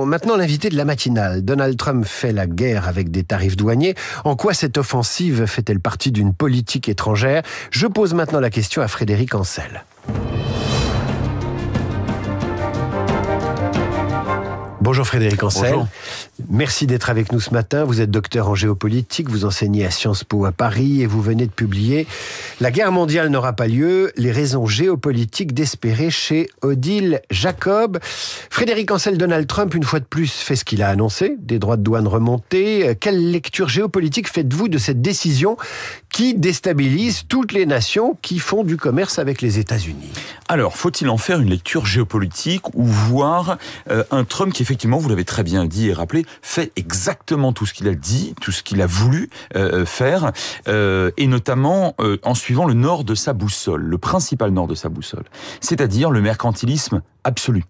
Maintenant, l'invité de la matinale. Donald Trump fait la guerre avec des tarifs douaniers. En quoi cette offensive fait-elle partie d'une politique étrangère? Je pose maintenant la question à Frédéric Ancel. Bonjour Frédéric Ancel. Bonjour. Merci d'être avec nous ce matin. Vous êtes docteur en géopolitique, vous enseignez à Sciences Po à Paris et vous venez de publier « La guerre mondiale n'aura pas lieu, les raisons géopolitiques d'espérer » chez Odile Jacob. Frédéric Ancel, Donald Trump, une fois de plus, fait ce qu'il a annoncé, des droits de douane remontés. Quelle lecture géopolitique faites-vous de cette décision qui déstabilise toutes les nations qui font du commerce avec les États-Unis? Alors, faut-il en faire une lecture géopolitique ou voir un Trump qui, effectivement, vous l'avez très bien dit et rappelé, fait exactement tout ce qu'il a dit, tout ce qu'il a voulu faire, et notamment en suivant le nord de sa boussole, le principal nord de sa boussole, c'est-à-dire le mercantilisme absolu.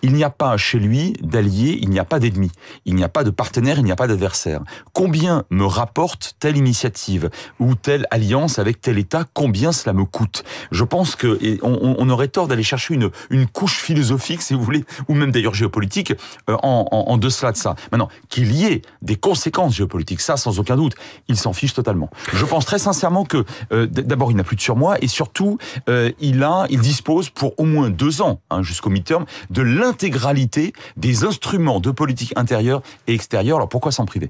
Il n'y a pas chez lui d'alliés, il n'y a pas d'ennemis, il n'y a pas de partenaire, il n'y a pas d'adversaire. Combien me rapporte telle initiative ou telle alliance avec tel État, combien cela me coûte? Je pense que on aurait tort d'aller chercher une couche philosophique, si vous voulez, ou même d'ailleurs géopolitique, en deçà de ça. Maintenant, qu'il y ait des conséquences géopolitiques, ça sans aucun doute, il s'en fiche totalement. Je pense très sincèrement que d'abord il n'a plus de surmoi et surtout il dispose pour au moins 2 ans, jusqu'au mi-terme, de l'intégralité des instruments de politique intérieure et extérieure. Alors pourquoi s'en priver?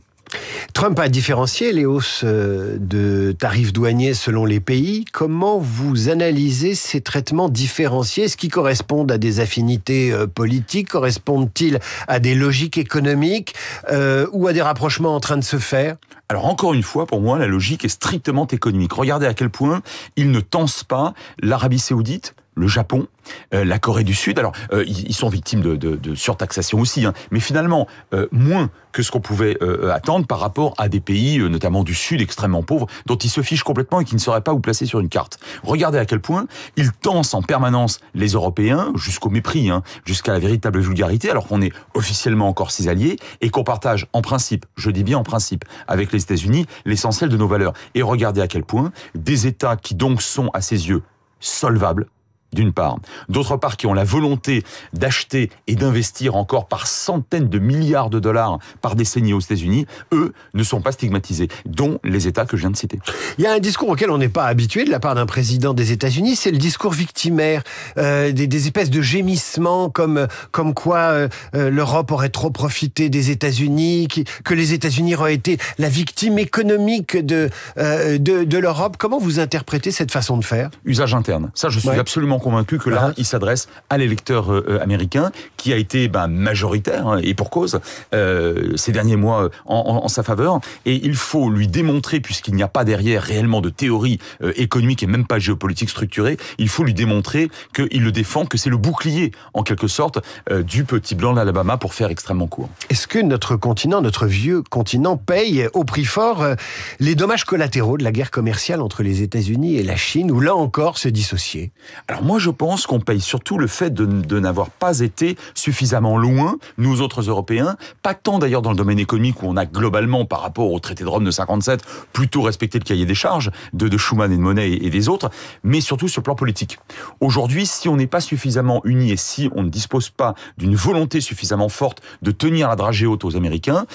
Trump a différencié les hausses de tarifs douaniers selon les pays. Comment vous analysez ces traitements différenciés? Est-ce qu'ils correspondent à des affinités politiques? Correspondent-ils à des logiques économiques ou à des rapprochements en train de se faire? Alors encore une fois, pour moi, la logique est strictement économique. Regardez à quel point il ne tense pas l'Arabie Saoudite, le Japon, la Corée du Sud. Alors, ils sont victimes de surtaxation aussi, mais finalement, moins que ce qu'on pouvait attendre par rapport à des pays, notamment du Sud, extrêmement pauvres, dont ils se fichent complètement et qui ne sauraient pas où placer sur une carte. Regardez à quel point ils tensent en permanence les Européens, jusqu'au mépris, jusqu'à la véritable vulgarité, alors qu'on est officiellement encore ses alliés, et qu'on partage en principe, je dis bien en principe, avec les États-Unis, l'essentiel de nos valeurs. Et regardez à quel point des États qui donc sont, à ses yeux, solvables, d'une part. D'autre part, qui ont la volonté d'acheter et d'investir encore par centaines de milliards de dollars par décennie aux États-Unis, eux ne sont pas stigmatisés, dont les États que je viens de citer. Il y a un discours auquel on n'est pas habitué de la part d'un président des États-Unis, c'est le discours victimaire, des espèces de gémissements comme quoi l'Europe aurait trop profité des États-Unis, que les États-Unis auraient été la victime économique de l'Europe. Comment vous interprétez cette façon de faire? Usage interne. Ça, je suis absolument convaincu que là, il s'adresse à l'électeur américain qui a été majoritaire, et pour cause, ces derniers mois en sa faveur. Et il faut lui démontrer, puisqu'il n'y a pas derrière réellement de théorie économique et même pas géopolitique structurée, il faut lui démontrer qu'il le défend, que c'est le bouclier, en quelque sorte, du petit blanc de l'Alabama, pour faire extrêmement court. Est-ce que notre continent, notre vieux continent, paye au prix fort les dommages collatéraux de la guerre commerciale entre les États-Unis et la Chine, ou là encore se dissocier? Alors moi, je pense qu'on paye surtout le fait de n'avoir pas été suffisamment loin, nous autres Européens, pas tant d'ailleurs dans le domaine économique où on a globalement, par rapport au traité de Rome de 57, plutôt respecté le cahier des charges de Schuman et de Monnet et des autres, mais surtout sur le plan politique. Aujourd'hui, si on n'est pas suffisamment unis et si on ne dispose pas d'une volonté suffisamment forte de tenir la dragée haute aux Américains,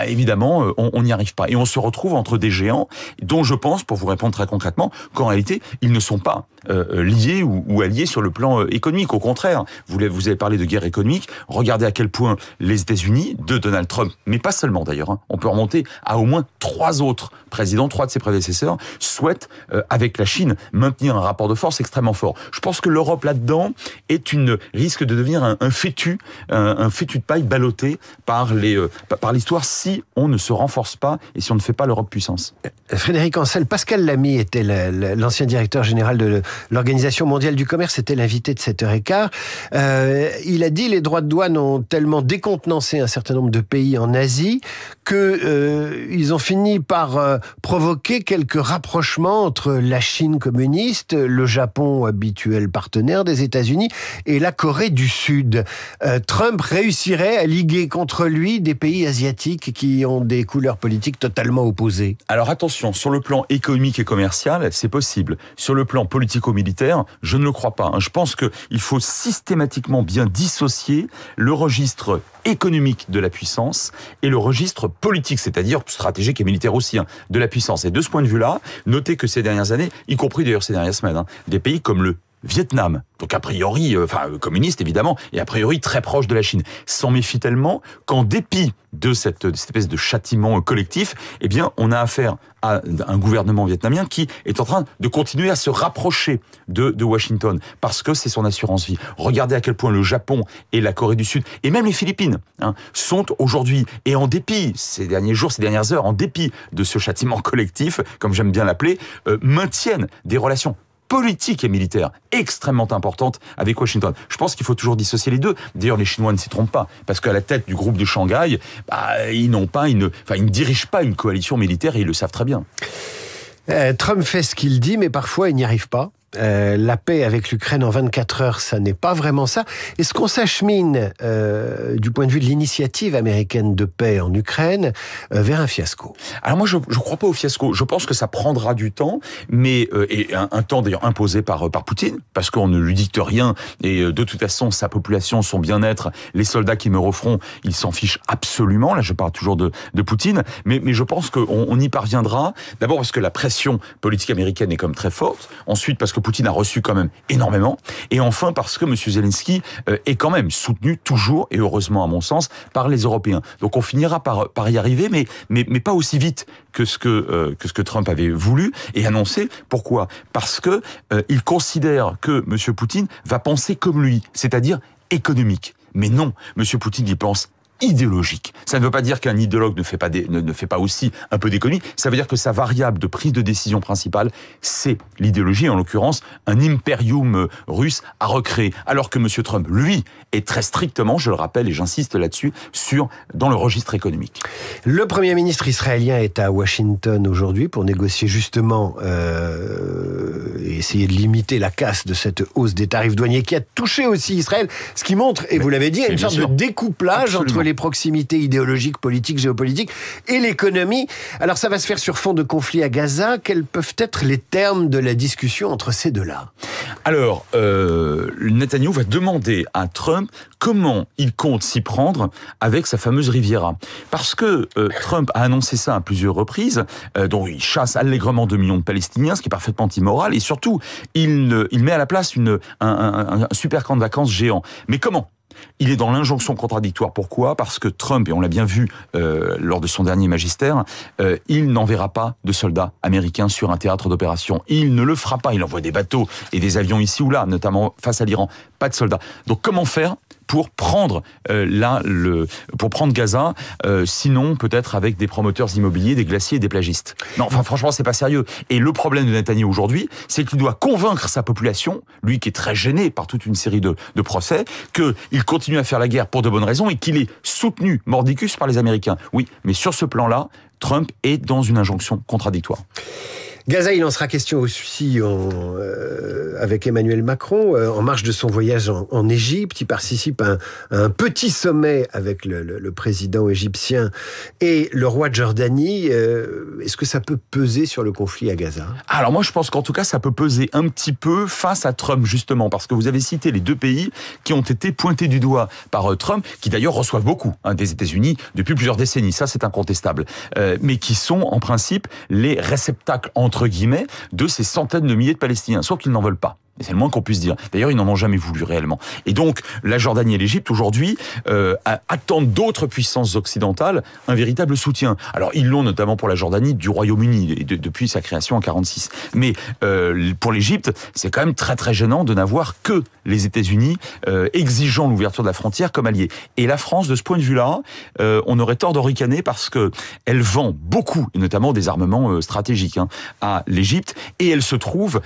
évidemment, on n'y arrive pas. Et on se retrouve entre des géants dont je pense, pour vous répondre très concrètement, qu'en réalité, ils ne sont pas liés ou alliés sur le plan économique. Au contraire, vous avez parlé de guerre économique. Regardez à quel point les États-Unis, de Donald Trump, mais pas seulement d'ailleurs, on peut remonter à au moins 3 autres présidents, 3 de ses prédécesseurs, souhaitent, avec la Chine, maintenir un rapport de force extrêmement fort. Je pense que l'Europe, là-dedans, risque de devenir un fétu de paille ballotté par l'histoire si on ne se renforce pas et si on ne fait pas l'Europe puissance. Frédéric Ancel, Pascal Lamy était l'ancien directeur général de l'Organisation mondiale du commerce, était l'invité de 7h15. Il a dit les droits de douane ont tellement décontenancé un certain nombre de pays en Asie que ils ont fini par provoquer quelques rapprochements entre la Chine communiste, le Japon habituel partenaire des États-Unis et la Corée du Sud. Trump réussirait à liguer contre lui des pays asiatiques qui ont des couleurs politiques totalement opposées. Alors attention, sur le plan économique et commercial, c'est possible. Sur le plan politique politico-militaire, je ne le crois pas. Je pense qu'il faut systématiquement bien dissocier le registre économique de la puissance et le registre politique, c'est-à-dire stratégique et militaire aussi, de la puissance. Et de ce point de vue-là, notez que ces dernières années, y compris d'ailleurs ces dernières semaines, des pays comme le Vietnam, donc a priori, communiste évidemment, et a priori très proche de la Chine, s'en méfie tellement qu'en dépit de cette espèce de châtiment collectif, eh bien, on a affaire à un gouvernement vietnamien qui est en train de continuer à se rapprocher de Washington, parce que c'est son assurance vie. Regardez à quel point le Japon et la Corée du Sud, et même les Philippines, sont aujourd'hui, et en dépit, ces derniers jours, ces dernières heures, en dépit de ce châtiment collectif, comme j'aime bien l'appeler, maintiennent des relations politique et militaire extrêmement importante avec Washington. Je pense qu'il faut toujours dissocier les deux. D'ailleurs, les Chinois ne s'y trompent pas, parce qu'à la tête du groupe de Shanghai, ils ne dirigent pas une coalition militaire et ils le savent très bien. Trump fait ce qu'il dit, mais parfois il n'y arrive pas. La paix avec l'Ukraine en 24 heures, ça n'est pas vraiment ça. Est-ce qu'on s'achemine, du point de vue de l'initiative américaine de paix en Ukraine, vers un fiasco? Alors moi, je crois pas au fiasco. Je pense que ça prendra du temps, mais et un temps d'ailleurs imposé par Poutine, parce qu'on ne lui dicte rien, et de toute façon, sa population, son bien-être, les soldats qui meurent au front, ils s'en fichent absolument. Là, je parle toujours de Poutine, mais je pense qu'on y parviendra. D'abord parce que la pression politique américaine est quand même très forte. Ensuite, parce que Poutine a reçu quand même énormément. Et enfin, parce que M. Zelensky est quand même soutenu toujours, et heureusement à mon sens, par les Européens. Donc on finira par y arriver, mais pas aussi vite que ce que Trump avait voulu et annoncé. Pourquoi ? Parce que il considère que M. Poutine va penser comme lui, c'est-à-dire économique. Mais non, M. Poutine y pense idéologique. Ça ne veut pas dire qu'un idéologue ne fait pas aussi un peu d'économie. Ça veut dire que sa variable de prise de décision principale, c'est l'idéologie, en l'occurrence un impérium russe à recréer. Alors que M. Trump, lui, est très strictement, je le rappelle et j'insiste là-dessus, dans le registre économique. Le Premier ministre israélien est à Washington aujourd'hui pour négocier justement et essayer de limiter la casse de cette hausse des tarifs douaniers qui a touché aussi Israël. Ce qui montre, et vous l'avez dit, une sorte de découplage entre les proximités idéologiques, politiques, géopolitiques et l'économie. Alors ça va se faire sur fond de conflit à Gaza. Quels peuvent être les termes de la discussion entre ces deux-là ? Alors, Netanyahou va demander à Trump comment il compte s'y prendre avec sa fameuse Riviera. Parce que Trump a annoncé ça à plusieurs reprises, dont il chasse allègrement 2 millions de Palestiniens, ce qui est parfaitement immoral, et surtout, il met à la place un super camp de vacances géant. Mais comment ? Il est dans l'injonction contradictoire. Pourquoi ? Parce que Trump, et on l'a bien vu lors de son dernier magistère, il n'enverra pas de soldats américains sur un théâtre d'opération. Il ne le fera pas. Il envoie des bateaux et des avions ici ou là, notamment face à l'Iran. Pas de soldats. Donc comment faire pour prendre Gaza, sinon peut-être avec des promoteurs immobiliers, des glaciers et des plagistes. Non, franchement, c'est pas sérieux. Et le problème de Netanyahou aujourd'hui, c'est qu'il doit convaincre sa population, lui qui est très gêné par toute une série de procès, qu'il continue à faire la guerre pour de bonnes raisons et qu'il est soutenu mordicus par les Américains. Oui, mais sur ce plan-là, Trump est dans une injonction contradictoire. Gaza, il en sera question aussi avec Emmanuel Macron, en marge de son voyage en Égypte. Il participe à un petit sommet avec le président égyptien et le roi de Jordanie. Est-ce que ça peut peser sur le conflit à Gaza ? Alors moi, je pense qu'en tout cas, ça peut peser un petit peu face à Trump, justement, parce que vous avez cité les deux pays qui ont été pointés du doigt par Trump, qui d'ailleurs reçoivent beaucoup des États-Unis depuis plusieurs décennies, ça c'est incontestable, mais qui sont en principe les réceptacles, entre guillemets, de ces centaines de milliers de Palestiniens, sauf qu'ils n'en veulent pas. C'est le moins qu'on puisse dire. D'ailleurs, ils n'en ont jamais voulu réellement. Et donc, la Jordanie et l'Égypte, aujourd'hui, attendent d'autres puissances occidentales un véritable soutien. Alors, ils l'ont notamment pour la Jordanie du Royaume-Uni, depuis sa création en 1946. Mais pour l'Égypte, c'est quand même très très gênant de n'avoir que les États-Unis exigeant l'ouverture de la frontière comme alliés. Et la France, de ce point de vue-là, on aurait tort de ricaner parce que elle vend beaucoup, et notamment des armements stratégiques, à l'Égypte, et elle se trouve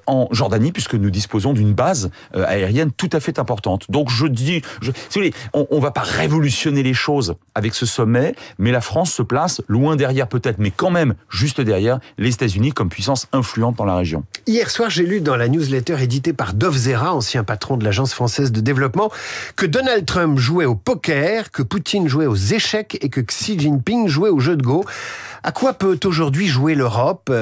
en Jordanie, puisque puisque nous disposons d'une base aérienne tout à fait importante. Donc si vous voulez, on va pas révolutionner les choses avec ce sommet, mais la France se place loin derrière peut-être, mais quand même juste derrière les États-Unis comme puissance influente dans la région. Hier soir, j'ai lu dans la newsletter éditée par Dov Zera, ancien patron de l'Agence française de développement, que Donald Trump jouait au poker, que Poutine jouait aux échecs et que Xi Jinping jouait au jeu de Go. À quoi peut aujourd'hui jouer l'Europe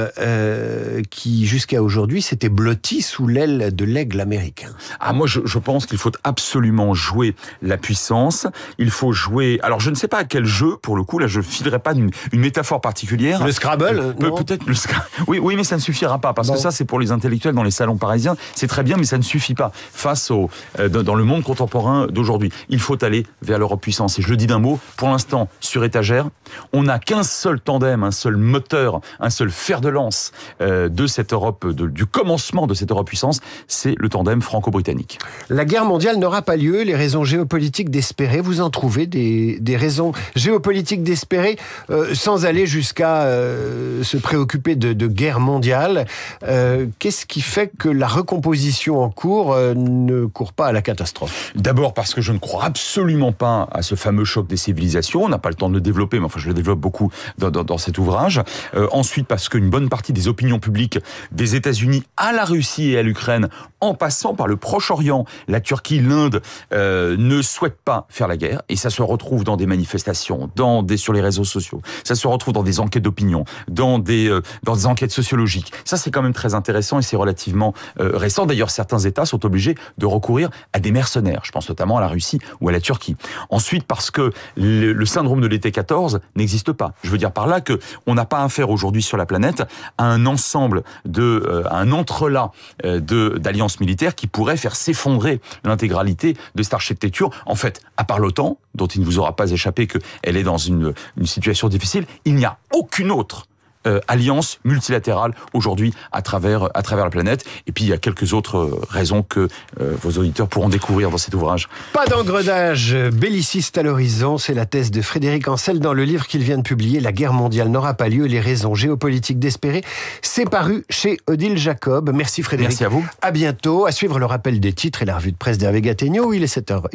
qui, jusqu'à aujourd'hui, s'était blottie sous l'aile de l'aigle américain? Moi, je pense qu'il faut absolument jouer la puissance. Il faut jouer... Alors, je ne sais pas à quel jeu, pour le coup, là, je ne filerai pas une métaphore particulière. Le Scrabble, peut-être le Scrabble. Oui, mais ça ne suffira pas, parce que ça, c'est pour les intellectuels dans les salons parisiens. C'est très bien, mais ça ne suffit pas face dans le monde contemporain d'aujourd'hui. Il faut aller vers l'Europe puissance. Et je le dis d'un mot, pour l'instant, sur étagère, on n'a qu'un seul tandem, un seul moteur, un seul fer de lance de cette Europe, du commencement de cette Europe puissance, c'est le tandem franco-britannique. La guerre mondiale n'aura pas lieu, les raisons géopolitiques d'espérer, vous en trouvez des raisons géopolitiques d'espérer sans aller jusqu'à se préoccuper de guerre mondiale. Qu'est-ce qui fait que la recomposition en cours ne court pas à la catastrophe? D'abord parce que je ne crois absolument pas à ce fameux choc des civilisations. On n'a pas le temps de le développer, mais enfin je le développe beaucoup dans cet ouvrage. Ensuite parce qu'une bonne partie des opinions publiques des États-Unis à la Russie et à l'Ukraine, en passant par le Proche-Orient, la Turquie, l'Inde, ne souhaitent pas faire la guerre. Et ça se retrouve dans des manifestations, sur les réseaux sociaux. Ça se retrouve dans des enquêtes d'opinion, dans des enquêtes sociologiques. Ça, c'est quand même très intéressant et c'est relativement récent. D'ailleurs, certains États sont obligés de recourir à des mercenaires. Je pense notamment à la Russie ou à la Turquie. Ensuite, parce que le syndrome de l'été 14 n'existe pas. Je veux dire par là que on n'a pas affaire aujourd'hui sur la planète à un ensemble à un entrelac d'alliances militaires qui pourrait faire s'effondrer l'intégralité de cette architecture. En fait, à part l'OTAN, dont il ne vous aura pas échappé qu'elle est dans une situation difficile, il n'y a aucune autre alliance multilatérale aujourd'hui à travers la planète. Et puis il y a quelques autres raisons que vos auditeurs pourront découvrir dans cet ouvrage. Pas d'engrenage belliciste à l'horizon, c'est la thèse de Frédéric Ancel dans le livre qu'il vient de publier, La guerre mondiale n'aura pas lieu, les raisons géopolitiques d'espérer. C'est paru chez Odile Jacob. Merci Frédéric. Merci à vous. À bientôt. À suivre le rappel des titres et la revue de presse d'Hervé Gattegno. Il est 8h.